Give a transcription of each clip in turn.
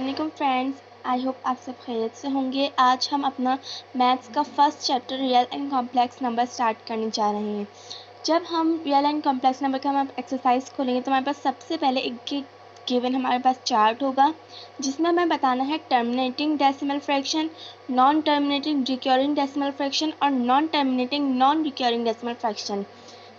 वालेकुम friends, I hope आप सब खैरियत से होंगे। आज हम अपना मैथ्स का first chapter real and complex number start करने जा रहे हैं। जब हम रियल एंड कॉम्प्लेक्स नंबर का हम एक्सरसाइज खोलेंगे तो हमारे पास सबसे पहले एक गिवन हमारे पास चार्ट होगा जिसमें हमें बताना है terminating decimal fraction, non terminating recurring decimal fraction और non terminating non recurring decimal fraction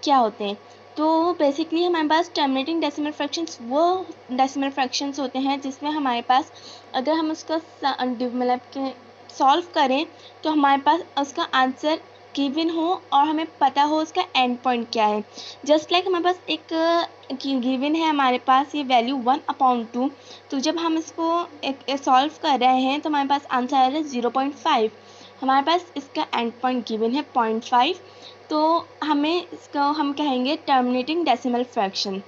क्या होते हैं। तो बेसिकली हमारे पास टर्मिनेटिंग डेसिमल फ्रैक्शंस वो डेसिमल फ्रैक्शंस होते हैं जिसमें हमारे पास अगर हम उसका मतलब के सॉल्व करें तो हमारे पास उसका आंसर गिवन हो और हमें पता हो उसका एंड पॉइंट क्या है। जस्ट लाइक हमारे पास एक गिवन है, हमारे पास ये वैल्यू 1/2। तो जब हम इसको एक सॉल्व कर रहे हैं तो हमारे पास आंसर आ रहा है 0.5। हमारे पास इसका एंड पॉइंट गिवन है 0.5, तो हमें इसको हम कहेंगे टर्मिनेटिंग डेसिमल फ्रैक्शन।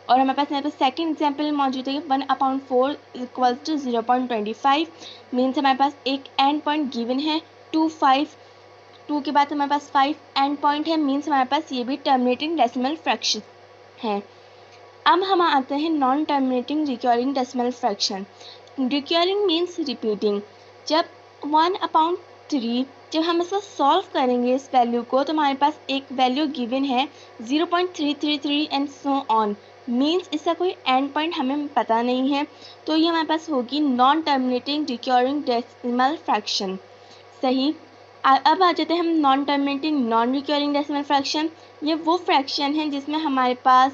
और हमारे पास यहाँ पर सेकंड एग्जांपल मौजूद है 1/4 इक्वल्स टू 0.25। मीन्स हमारे पास एक एंड पॉइंट गिवन है 2 2 के बाद हमारे पास 5 एंड पॉइंट है। मीन्स हमारे पास ये भी टर्मिनेटिंग डेसिमल फ्रैक्शन है। अब हम आते हैं non terminating recurring decimal fraction. Recurring means repeating. जब 1/3 जब हम इसको सॉल्व करेंगे इस वैल्यू को तो हमारे पास एक वैल्यू गिवन है 0.333 एंड सो ऑन। मीन्स इसका कोई एंड पॉइंट हमें पता नहीं है, तो ये हमारे पास होगी non terminating recurring decimal fraction. सही। अब आ जाते हैं हम non terminating non recurring decimal fraction. ये वो फ्रैक्शन है जिसमें हमारे पास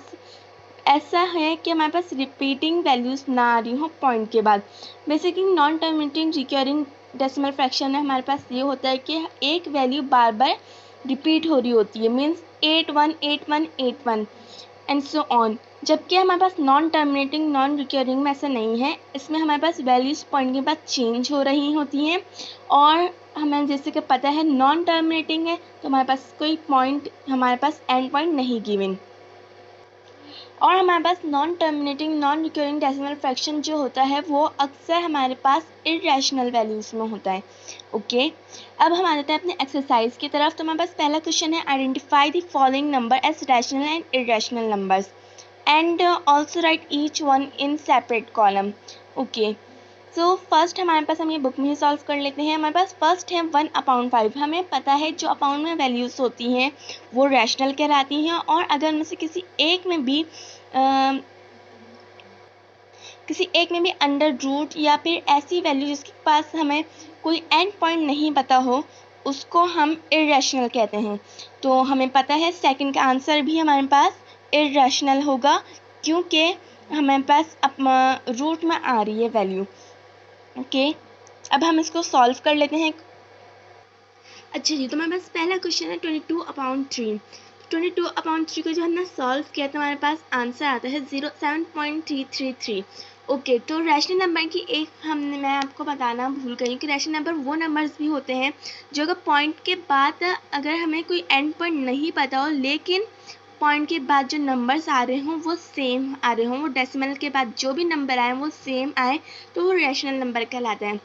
ऐसा है कि हमारे पास रिपीटिंग वैल्यूज़ ना आ रही हो पॉइंट के बाद। Basically non terminating recurring decimal fraction में हमारे पास ये होता है कि एक वैल्यू बार बार रिपीट हो रही होती है। Means 818181 and so on. जबकि हमारे पास नॉन टर्मिनेटिंग नॉन रिकरिंग में ऐसा नहीं है। इसमें हमारे पास वैल्यूज़ पॉइंट के बाद चेंज हो रही होती हैं और हमें जैसे कि पता है नॉन टर्मिनेटिंग है तो हमारे पास कोई पॉइंट, हमारे पास एंड पॉइंट नहीं गिवन। और हमारे पास non terminating non recurring decimal fraction जो होता है वो अक्सर हमारे पास इरेशनल वैल्यूज़ में होता है। ओके, अब हम आ जाते हैं अपने एक्सरसाइज की तरफ। तो हमारे पास पहला क्वेश्चन है identify the following number as rational and irrational numbers and also write each one in separate column. Okay, so first हमारे पास हम ये बुक में ही सॉल्व कर लेते हैं। हमारे पास फर्स्ट है 1/5। हमें पता है जो अपाउंड में वैल्यूज़ होती हैं वो रैशनल कहलाती हैं और अगर उनमें से किसी एक में भी अंडर रूट या फिर ऐसी वैल्यू जिसके पास हमें कोई एंड पॉइंट नहीं पता हो उसको हम इरेशनल कहते हैं। तो हमें पता है सेकंड का आंसर भी हमारे पास इरेशनल होगा क्योंकि हमारे पास रूट में आ रही है वैल्यू। ओके, अब हम इसको सॉल्व कर लेते हैं। अच्छा जी, तो हमारे पास पहला क्वेश्चन है 22/3। 22/3 को जो हमने सॉल्व किया तो हमारे पास आंसर आता है 7.333। ओके, तो रैशनल नंबर की मैं आपको बताना भूल गई कि रैशनल नंबर वो नंबर्स भी होते हैं जो अगर पॉइंट के बाद अगर हमें कोई एंड पॉइंट नहीं पता हो लेकिन पॉइंट के बाद जो नंबर्स आ रहे हों वो सेम आ रहे हों, वो डेसिमल के बाद जो भी नंबर आए वो सेम आए तो वो रैशनल नंबर कहलाते हैं।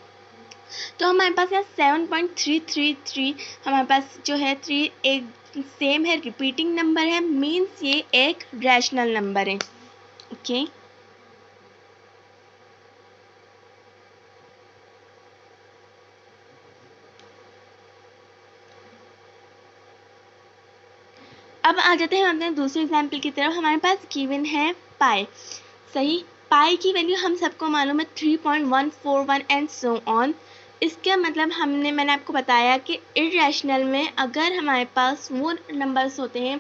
तो हमारे पास यहाँ 7.333 हमारे पास जो है 3 एक सेम है, रिपीटिंग नंबर है। मीन्स ये एक रैशनल नंबर है। ओके, अब आ जाते हैं हम अपने दूसरे एग्जाम्पल की तरफ। हमारे पास गिवन है पाई। सही, पाई की वैल्यू हम सबको मालूम है 3.141 एंड सो ऑन। इसका मतलब मैंने आपको बताया कि इरेशनल में अगर हमारे पास वो नंबर्स होते हैं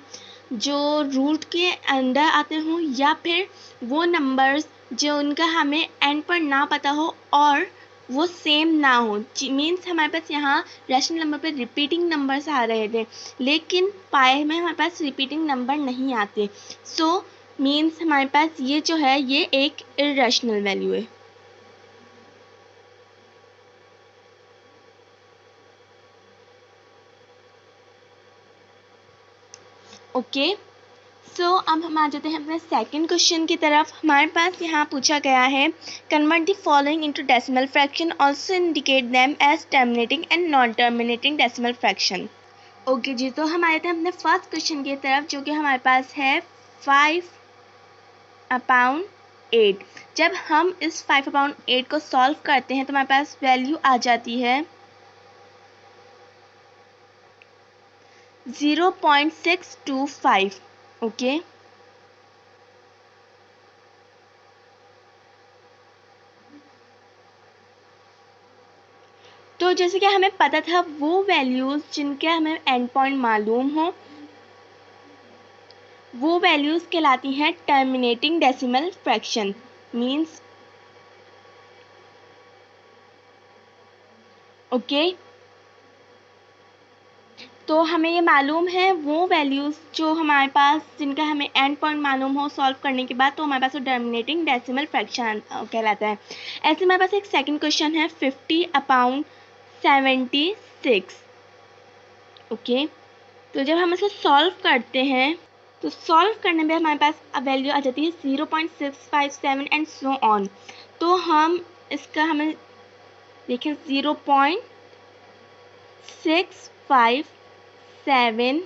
जो रूट के अंदर आते हों या फिर वो नंबर्स जो उनका हमें एंड पर ना पता हो और वो सेम ना हो। मीन्स हमारे पास यहाँ रैशनल नंबर पर रिपीटिंग नंबर्स आ रहे थे लेकिन पाई में हमारे पास रिपीटिंग नंबर नहीं आते। सो मीन्स हमारे पास ये जो है ये एक इरेशनल वैल्यू है। ओके, सो अब हम आ जाते हैं अपने सेकंड क्वेश्चन की तरफ। हमारे पास यहाँ पूछा गया है convert the following into decimal fraction also indicate them as terminating and non terminating decimal fraction. Okay जी, तो हम आए थे अपने फर्स्ट क्वेश्चन की तरफ जो कि हमारे पास है 5/3 8। जब हम इस 5/8 को सॉल्व करते हैं तो हमारे पास वैल्यू आ जाती है 0.625। ओके, तो जैसे कि हमें पता था वो वैल्यूज़ जिनके हमें एंड पॉइंट मालूम हो वो वैल्यूज़ कहलाती हैं terminating decimal fraction. Means okay, तो हमें ये मालूम है वो वैल्यूज़ जो हमारे पास जिनका हमें एंड पॉइंट मालूम हो सॉल्व करने के बाद, तो हमारे पास वो टर्मिनेटिंग डेसिमल फ्रैक्शन कहलाता है। ऐसे हमारे पास एक सेकंड क्वेश्चन है 50/76। ओके, तो जब हम इसे सॉल्व करते हैं तो सॉल्व करने में हमारे पास वैल्यू आ जाती है 0.657 एंड सो ऑन। तो हम इसका हमें देखें 0.657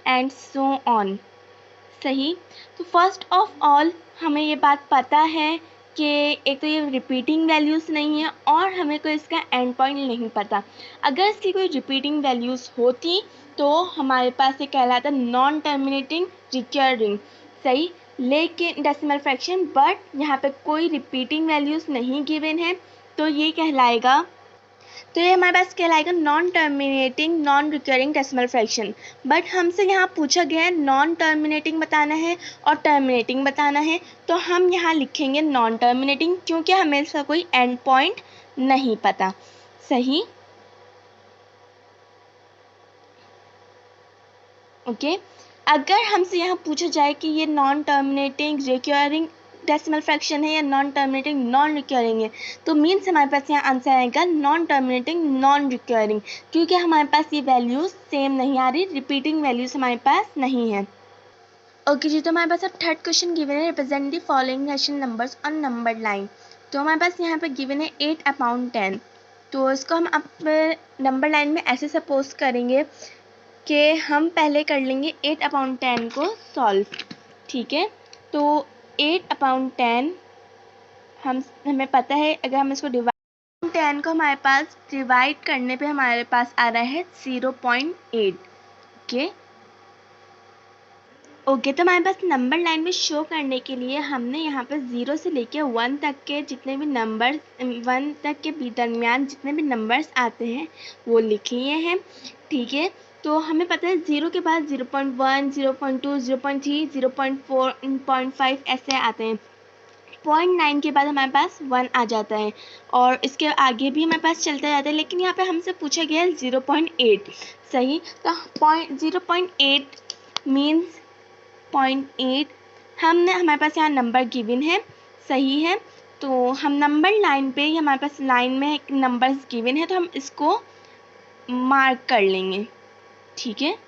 एंड सो ऑन। सही, तो फर्स्ट ऑफ ऑल हमें ये बात पता है कि एक तो ये रिपीटिंग वैल्यूज़ नहीं है और हमें कोई इसका एंड पॉइंट नहीं पता। अगर इसकी कोई रिपीटिंग वैल्यूज़ होती तो हमारे पास ये कहलाता नॉन टर्मिनेटिंग रिकरिंग। सही, लेकिन डेसिमल फ्रैक्शन, बट यहाँ पे कोई रिपीटिंग वैल्यूज़ नहीं गिवन है तो ये कहलाएगा, तो ये हमारे पास कहलाएगा non terminating non recurring decimal fraction. But हमसे यहाँ पूछा गया है नॉन टर्मिनेटिंग बताना है और टर्मिनेटिंग बताना है, तो हम यहाँ लिखेंगे नॉन टर्मिनेटिंग क्योंकि हमें इसका कोई एंड पॉइंट नहीं पता। सही, ओके। अगर हमसे यहाँ पूछा जाए कि ये non terminating recurring decimal fraction है या नॉन टर्मिनेटिंग नॉन रिकरिंग है, तो मीन्स हमारे पास यहाँ आंसर आएगा नॉन टर्मिनेटिंग नॉन रिकरिंग, क्योंकि हमारे पास ये वैल्यूज सेम नहीं आ रही, रिपीटिंग वैल्यूज हमारे पास नहीं है। ओके जी, तो हमारे पास अब थर्ड क्वेश्चन गिवन है represent the following rational numbers on number line. तो हमारे पास यहाँ पे गिवन है 8/10। तो इसको हम अब नंबर लाइन में ऐसे सपोज करेंगे कि हम पहले कर लेंगे 8/10 को सॉल्व। ठीक है, तो 8/10 हमें पता है, अगर हम इसको डिवाइड 10 को हमारे पास डिवाइड करने पे हमारे पास आ रहा है 0.8। ओके ओके, तो हमारे पास नंबर लाइन में शो करने के लिए हमने यहाँ पर 0 से लेके 1 तक के जितने भी नंबर 1 तक के दरमियान जितने भी नंबर्स आते हैं वो लिख लिए हैं। ठीक है, तो हमें पता है 0 के बाद 0.1, 0.2, 0.3, 0.4, 0.5 ऐसे आते हैं। 0.9 के बाद हमारे पास 1 आ जाता है और इसके आगे भी हमारे पास चलता जाता है, लेकिन यहाँ पे हमसे पूछा गया है 0.8। सही, तो 0.8 मीन्स 0.8 हमने हमारे पास यहाँ नंबर गिवन है। सही है, तो हम नंबर लाइन पे हमारे पास लाइन में नंबर्स गिवन है तो हम इसको मार्क कर लेंगे। ठीक है,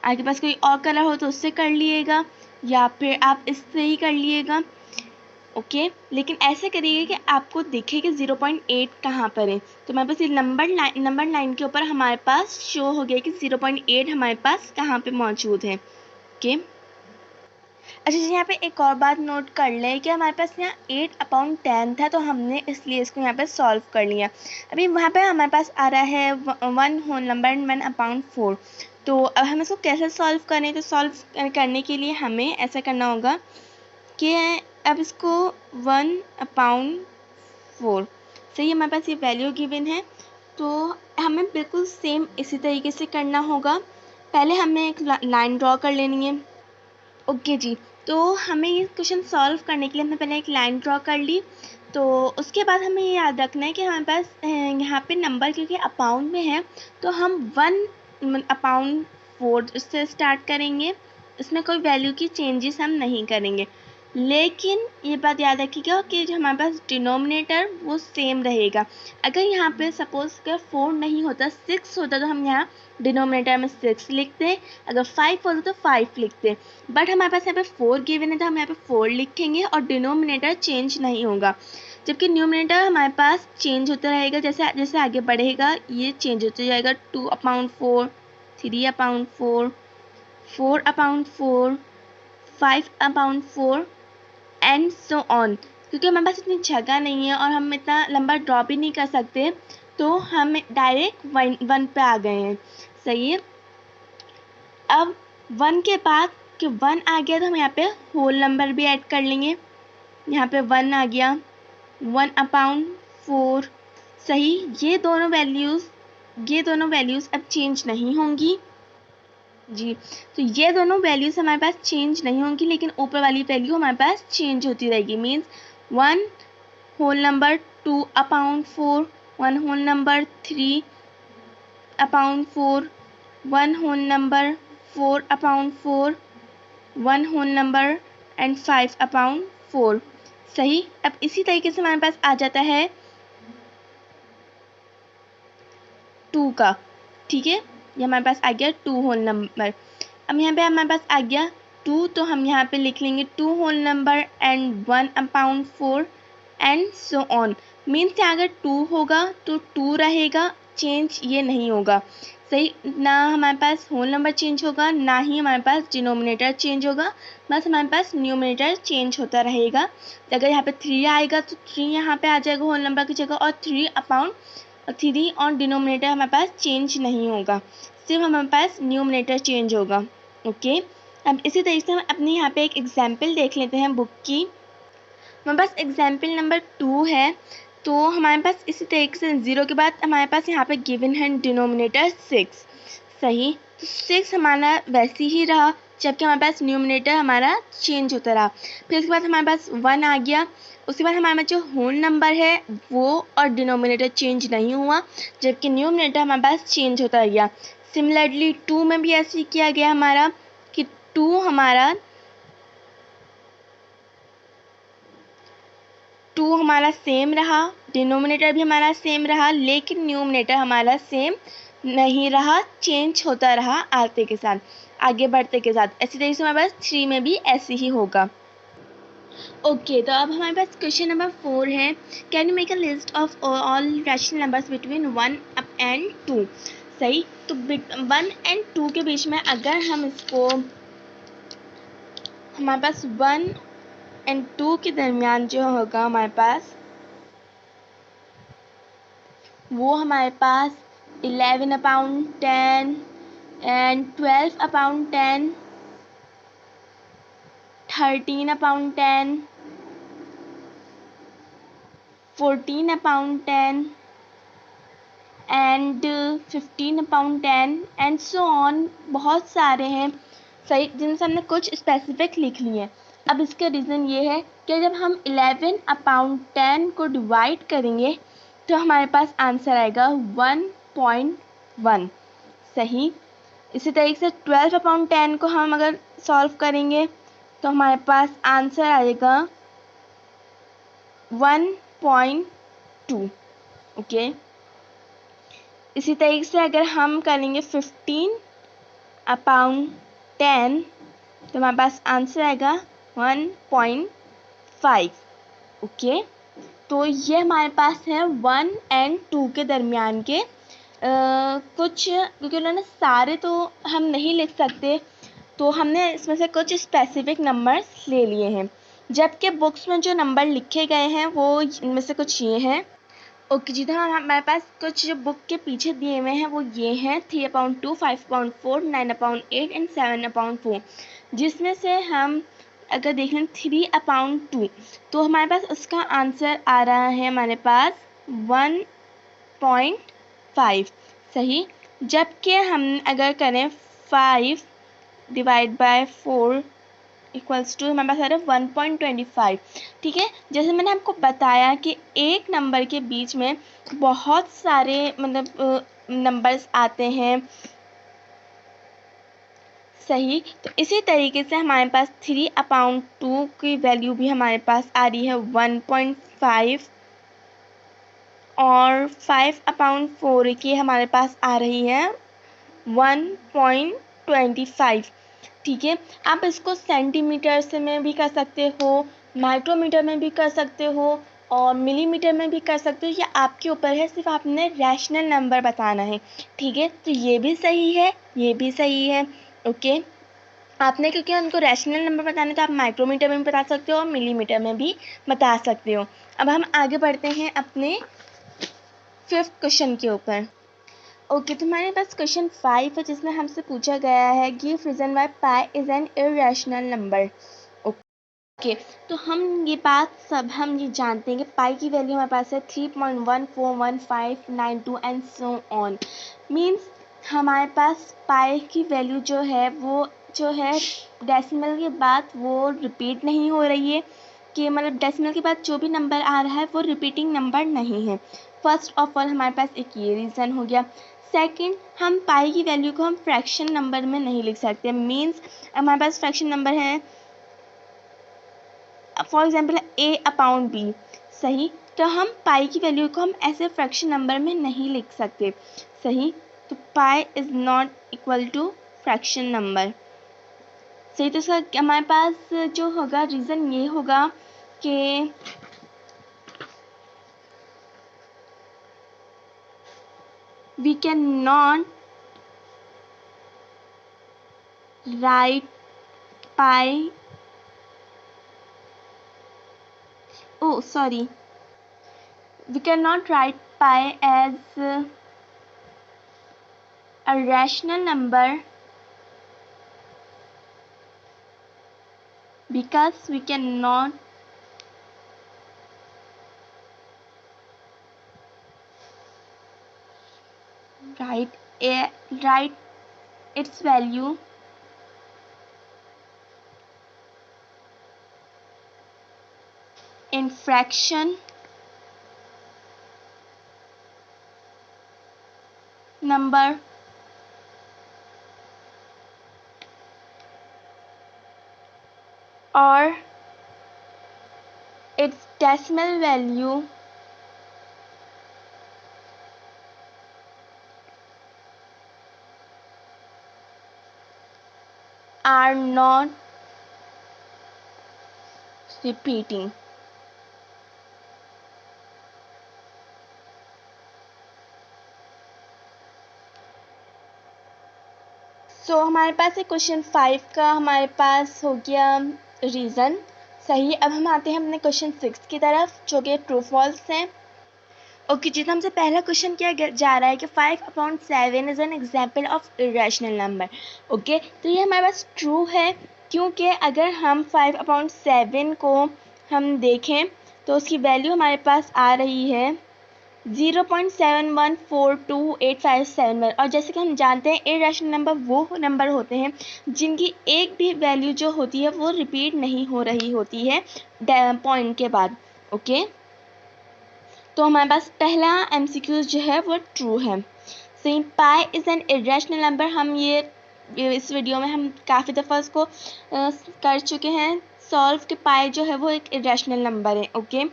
आपके पास कोई और कलर हो तो उससे कर लिएगा या फिर आप इससे ही कर लिएगा। ओके, लेकिन ऐसे करिएगा कि आपको दिखे कि 0.8 कहाँ पर है। तो हमारे पास ये नंबर लाइन के ऊपर हमारे पास शो हो गया कि 0.8 हमारे पास कहाँ पे मौजूद है। ओके, अच्छा जी, यहाँ पे एक और बात नोट कर लें कि हमारे पास यहाँ 8/10 था तो हमने इसलिए इसको यहाँ पे सॉल्व कर लिया। अभी वहाँ पे हमारे पास आ रहा है 1 होल नंबर 1/4। तो अब हम इसको कैसे सॉल्व करें, तो सॉल्व करने के लिए हमें ऐसा करना होगा कि अब इसको 1/4 सही, हमारे पास ये वैल्यू गिवन है तो हमें बिल्कुल सेम इसी तरीके से करना होगा। पहले हमें एक लाइन ड्रॉ कर लेनी है। ओके जी, तो हमें ये क्वेश्चन सॉल्व करने के लिए हमने पहले एक लाइन ड्रॉ कर ली। तो उसके बाद हमें ये याद रखना है कि हमारे पास यहाँ पे नंबर क्योंकि अपाउंड में है तो हम 1/4 उससे स्टार्ट करेंगे, इसमें कोई वैल्यू की चेंजेस हम नहीं करेंगे। लेकिन ये बात याद रखिएगा कि जो हमारे पास डिनोमिनेटर वो सेम रहेगा। अगर यहाँ पे सपोज कर 4 नहीं होता 6 होता तो हम यहाँ डिनोमिनेटर में 6 लिखते, अगर 5 होता तो 5 लिखते, बट हमारे पास यहाँ पे 4 गिवन है तो हम यहाँ पे 4 लिखेंगे और डिनोमिनेटर चेंज नहीं होगा, जबकि न्यूमिनेटर हमारे पास चेंज होता रहेगा। जैसे जैसे आगे बढ़ेगा ये चेंज होता जाएगा। 2/4, 3/4, 4/4, 5/4 एंड सो ऑन। क्योंकि हमारे पास इतनी जगह नहीं है और हम इतना लंबा ड्रॉ भी नहीं कर सकते, तो हम डायरेक्ट 1 पे आ गए हैं। सही है। अब 1 के बाद कि 1 आ गया तो हम यहाँ पे होल नंबर भी ऐड कर लेंगे। यहाँ पे 1 आ गया, 1/4। सही। ये दोनों वैल्यूज़ अब चेंज नहीं होंगी जी। तो ये दोनों वैल्यूज़ हमारे पास चेंज नहीं होंगी, लेकिन ऊपर वाली वैल्यू हमारे पास चेंज होती रहेगी। Means 1 whole number 2/4, 1 whole number 3/4, 1 whole number 4/4, 1 whole number and 5/4। सही। अब इसी तरीके से हमारे पास आ जाता है 2 का। ठीक है, ये हमारे पास आ गया 2 होल नंबर। अब यहाँ पे हमारे पास आ गया 2, तो हम यहाँ पे लिख लेंगे 2 whole number and 1/4 and so on. Means यहाँ अगर 2 होगा तो 2 रहेगा, चेंज ये नहीं होगा। सही। ना हमारे पास होल नंबर चेंज होगा, ना ही हमारे पास डिनोमिनेटर चेंज होगा, बस हमारे पास न्यूमिनेटर चेंज होता रहेगा। अगर यहाँ पे 3 आएगा तो 3 यहाँ पे आ जाएगा होल नंबर की जगह, और 3 और डिनोमिनेटर हमारे पास चेंज नहीं होगा, सिर्फ हमारे पास न्यूमिनेटर चेंज होगा। ओके। अब इसी तरीके से हम अपने यहाँ पे एक एग्जाम्पल देख लेते हैं बुक की। हमारे पास एग्जाम्पल नंबर 2 है। तो हमारे पास इसी तरीके से 0 के बाद हमारे पास यहाँ पे गिवन है डिनोमिनेटर 6। सही। तो 6 हमारा वैसे ही रहा, जबकि हमारे पास न्यूमिनेटर हमारा चेंज होता रहा। फिर उसके बाद हमारे पास 1 आ गया। उसके बाद हमारे पास जो होल नंबर है वो और डिनोमिनेटर चेंज नहीं हुआ, जबकि न्यूमिनेटर हमारे पास चेंज होता गया। सिमिलरली 2 में भी ऐसे ही किया गया हमारा कि 2 हमारा सेम रहा, डिनोमिनेटर भी हमारा सेम रहा, लेकिन न्यूमिनेटर हमारा सेम नहीं रहा, चेंज होता रहा आगे के साथ, आगे बढ़ते के साथ। इसी तरीके से हमारे पास 3 में भी ऐसे ही होगा। ओके, तो अब हमारे पास क्वेश्चन नंबर 4 है। Can you make a list of all rational numbers between 1 and 2। सही। तो 1 एंड 2 के बीच में अगर हम इसको, हमारे पास 1 एंड 2 के दरमियान जो होगा हमारे पास, वो हमारे पास 11/10 and 12/10, 13/10, 14/10 and 15/10 and so on, बहुत सारे हैं। सही, जिनसे हमने कुछ स्पेसिफिक लिख लिए हैं। अब इसका रीज़न ये है कि जब हम 11/10 को डिवाइड करेंगे तो हमारे पास आंसर आएगा 1.1। सही। इसी तरीके से 12/10 को हम अगर सॉल्व करेंगे तो हमारे पास आंसर आएगा 1.2। ओके। इसी तरीके से अगर हम करेंगे 15/10 तो हमारे पास आंसर आएगा 1.5। ओके। तो ये हमारे पास है 1 एंड 2 के दरमियान के कुछ, क्योंकि उन्होंने सारे तो हम नहीं लिख सकते, तो हमने इसमें से कुछ स्पेसिफिक नंबर्स ले लिए हैं, जबकि बुक्स में जो नंबर लिखे गए हैं वो इनमें से कुछ ये हैं। ओके जी, तो हमारे पास कुछ जो बुक के पीछे दिए हुए हैं वो ये हैं 3/2, 5/4, 9/8 एंड 7/4, जिसमें से हम अगर देख लें 3/2 तो हमारे पास उसका आंसर आ रहा है हमारे पास 1.5। सही। जबकि हम अगर करें 5/4 इक्वल्स टू हमारे पास आ रहा है 1.25। ठीक है। जैसे मैंने आपको बताया कि एक नंबर के बीच में बहुत सारे मतलब नंबर्स आते हैं। सही। तो इसी तरीके से हमारे पास 3/2 की वैल्यू भी हमारे पास आ रही है 1.5, और 5/4 की हमारे पास आ रही है 1.25। ठीक है। आप इसको सेंटीमीटर से में भी कर सकते हो, माइक्रोमीटर में भी कर सकते हो, और मिलीमीटर में भी कर सकते हो, ये आपके ऊपर है, सिर्फ आपने रैशनल नंबर बताना है। ठीक है। तो ये भी सही है, ये भी सही है। ओके। आपने क्योंकि उनको रैशनल नंबर बताने तो आप माइक्रोमीटर में भी बता सकते हो और मिलीमीटर में भी बता सकते हो। अब हम आगे बढ़ते हैं अपने 5th क्वेश्चन के ऊपर। ओके, तो हमारे पास क्वेश्चन 5 है जिसमें हमसे पूछा गया है give reason why pi is an irrational number. Okay, तो हम ये जानते हैं कि पाई की वैल्यू हमारे पास है 3.141592 एंड सो ऑन। मीन्स हमारे पास पाई की वैल्यू जो है वो जो है डेसिमल के बाद वो रिपीट नहीं हो रही है, कि मतलब डेसिमल के बाद जो भी नंबर आ रहा है वो रिपीटिंग नंबर नहीं है। फर्स्ट ऑफ ऑल हमारे पास एक ये रीज़न हो गया। सेकंड, हम पाई की वैल्यू को हम फ्रैक्शन नंबर में नहीं लिख सकते। मीन्स हमारे पास फ्रैक्शन नंबर है, for example A upon B, सही, तो हम पाई की वैल्यू को हम ऐसे फ्रैक्शन नंबर में नहीं लिख सकते, सही। तो pi is not equal to fraction number, सही। तो इसका हमारे पास जो होगा रीज़न ये होगा कि we cannot write pi, oh sorry, we cannot write pi as a rational number because we cannot write write its value in fraction number or its decimal value are not repeating। सो हमारे पास एक question 5 का हमारे पास हो गया reason, सही। अब हम आते हैं अपने क्वेश्चन 6 की तरफ जो कि ट्रू फॉल्स है। ओके, जितना हमसे पहला क्वेश्चन किया जा रहा है कि 5/7 is an example of irrational number. Okay, तो ये हमारे पास ट्रू है, क्योंकि अगर हम 5/7 को हम देखें तो उसकी वैल्यू हमारे पास आ रही है 0.71428571। और जैसे कि हम जानते हैं इरेशनल नंबर वो नंबर होते हैं जिनकी एक भी वैल्यू जो होती है वो रिपीट नहीं हो रही होती है पॉइंट के बाद। ओके, तो हमारे पास पहला MCQ जो है वो ट्रू है, सही। पाई इज़ एन इरेशनल नंबर, हम ये इस वीडियो में हम काफ़ी दफ़ा उसको कर चुके हैं सॉल्व, कि पाई जो है वो एक इरेशनल नंबर है। ओके,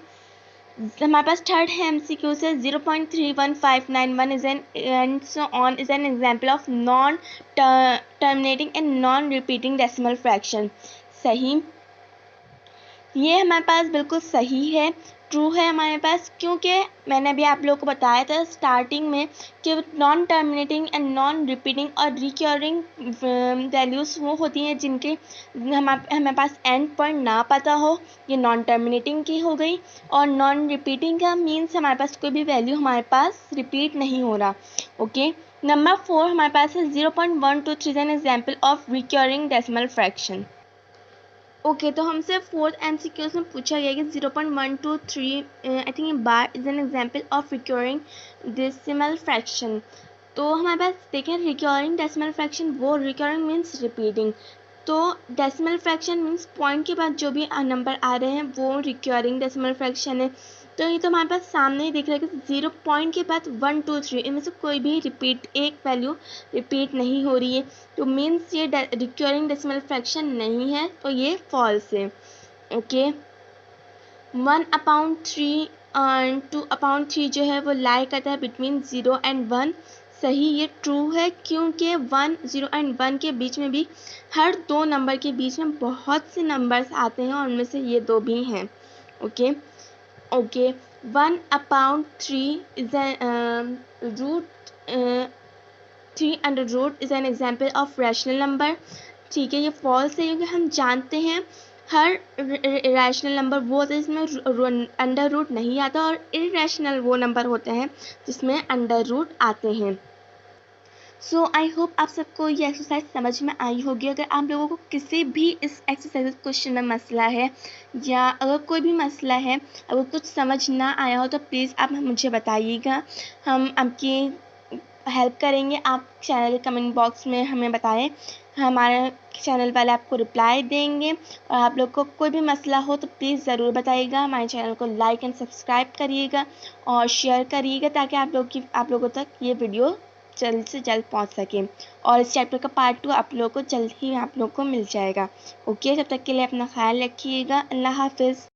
हमारे पास थर्ड है MCQ से 0.31591 is an and so on is an example of non terminating and non repeating decimal fraction, सही। ये हमारे पास बिल्कुल सही है, ट्रू है हमारे पास, क्योंकि मैंने अभी आप लोगों को बताया था स्टार्टिंग में कि non terminating and non repeating और रिक्योरिंग वैल्यूज़ वो होती हैं जिनके हमारे पास एंड पॉइंट ना पता हो। ये नॉन टर्मिनेटिंग की हो गई, और नॉन रिपीटिंग का मीन्स हमारे पास कोई भी वैल्यू हमारे पास रिपीट नहीं हो रहा। ओके, नंबर 4 हमारे पास है 0.123 an example of recurring decimal fraction. Okay, तो हमसे 4th MCQ में पूछा गया कि 0.123 I think bar is an example of recurring decimal fraction. तो हमारे पास देखें रिक्योरिंग डेसिमल फ्रैक्शन, वो रिक्योरिंग मीन्स रिपीटिंग, तो डेसिमल फ्रैक्शन मीन्स पॉइंट के बाद जो भी नंबर आ रहे हैं वो रिक्योरिंग डेसिमल फ्रैक्शन है। तो ये तो हमारे पास सामने ही दिख रहा है कि 0 पॉइंट के बाद 1 2 3 इनमें से कोई भी रिपीट एक वैल्यू रिपीट नहीं हो रही है, तो मीन्स ये रिक्योरिंग डेसिमल फ्रैक्शन नहीं है, तो ये फॉल्स है। ओके, 1/3 एंड 2/3 जो है वो लाई करता है बिटवीन 0 एंड 1, सही। ये ट्रू है क्योंकि 0 एंड 1 के बीच में भी हर दो नंबर के बीच में बहुत से नंबर्स आते हैं और उनमें से ये दो भी हैं। Okay, okay, 1/3 is root 3 under root is an example of rational number, ठीक है, ये फॉल्स है क्योंकि हम जानते हैं हर रैशनल नंबर वो होता है जिसमें अंडर रूट नहीं आता, और इरेशनल वो नंबर होते हैं जिसमें अंडर रूट आते हैं। सो आई होप आप सबको ये एक्सरसाइज समझ में आई होगी। अगर आप लोगों को किसी भी इस एक्सरसाइज क्वेश्चन में मसला है, या अगर कोई भी मसला है, अगर कुछ समझ ना आया हो, तो प्लीज़ आप मुझे बताइएगा, हम आपकी हेल्प करेंगे। आप चैनल के कमेंट बॉक्स में हमें बताएं, हमारे चैनल वाले आपको रिप्लाई देंगे। और आप लोग को कोई भी मसला हो तो प्लीज़ ज़रूर बताइएगा। हमारे चैनल को लाइक एंड सब्सक्राइब करिएगा और शेयर करिएगा, ताकि आप लोगों तक ये वीडियो जल्द से जल्द पहुंच सके। और इस चैप्टर का पार्ट 2 आप लोगों को जल्द ही आप लोग को मिल जाएगा। ओके, तब तक के लिए अपना ख्याल रखिएगा। अल्लाह हाफिज़।